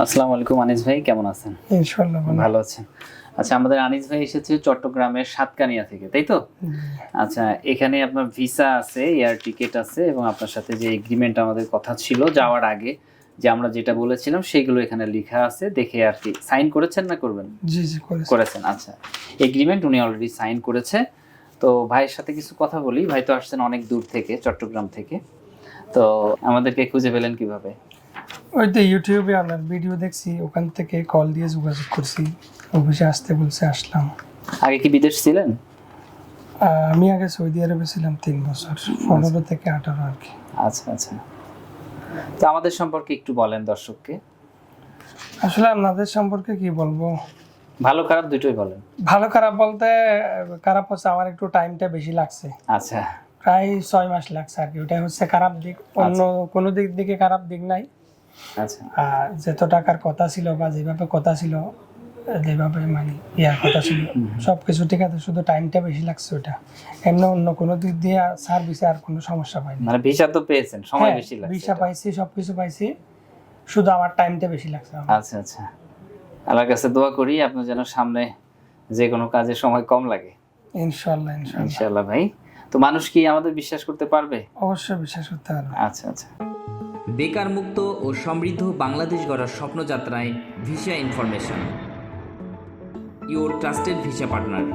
আসসালামু আলাইকুম আনিস ভাই, কেমন আছেন? ইনশাআল্লাহ ভালো আছেন। আচ্ছা, আমাদের আনিস ভাই এসেছে চট্টগ্রামের সাতকানিয়া থেকে, তাই তো? আচ্ছা, এখানে আপনার ভিসা আছে, এয়ার টিকেট আছে এবং আপনার সাথে যে এগ্রিমেন্ট আমাদের কথা ছিল যাওয়ার আগে যে আমরা যেটা বলেছিলাম সেগুলো এখানে লেখা আছে, দেখে আর কি সাইন করেছেন না করবেন? জি জি করেছেন। আচ্ছা, এগ্রিমেন্ট উনি অলরেডি সাইন করেছে। তো ভাইয়ের সাথে কিছু কথা বলি। ভাই তো আসছেন অনেক দূর থেকে, চট্টগ্রাম থেকে। তো আমাদেরকে খুঁজে পেলেন কিভাবে? ওই তো ইউটিউবে আপনার ভিডিও দেখছি, ওখান থেকে কল দিয়ে যোগাযোগ করছি, অফিসে আসতে বলছে, আসলাম। আগে কি বিদেশ ছিলেন? আমি আগে সৌদি আরবে ছিলাম 3 বছর, 15 থেকে 18 আর কি। আচ্ছা আচ্ছা, তো আমাদের সম্পর্কে একটু বলেন দর্শককে। আসলে আপনাদের সম্পর্কে কি বলবো, ভালো খারাপ দুটোই বলেন। ভালো খারাপ বলতে, খারাপ হচ্ছে আমার একটু টাইমটা বেশি লাগছে, আচ্ছা প্রায় 6 মাস লাগছে আর কি। ওটাই হচ্ছে খারাপ দিক, অন্য কোনো দিক থেকে খারাপ দিক নাই। আচ্ছা আর যত টাকার কথা ছিল বা যেভাবে কথা ছিল, যেভাবে মানে ইয়ার কথা ছিল, সব কিছু ঠিক আছে, শুধু টাইমটা বেশি লাগছে ওটা। এমনি অন্য কোনো দিক দিয়ে সার্ভিসে আর কোনো সমস্যা পাইনি। মানে ভিসা তো পেয়েছেন, সময় হ্যাঁ, বেশি লাগছে। ভিসা পাইছি, সবকিছু পাইছি, শুধু আমার টাইমটা বেশি লাগছে আমার। আচ্ছা আচ্ছা, আল্লাহর কাছে দোয়া করি আপনার যেন সামনে যে কোনো কাজে সময় কম লাগে। ইনশাআল্লাহ ইনশাআল্লাহ ইনশাআল্লাহ ভাই। তো মানুষ কি আমাদের বিশ্বাস করতে পারবে? অবশ্যই বিশ্বাস করতে পারবে। আচ্ছা আচ্ছা। বেকার মুক্ত ও সমৃদ্ধ বাংলাদেশ গড়ার স্বপ্নযাত্রায় visa information, your trusted visa partner.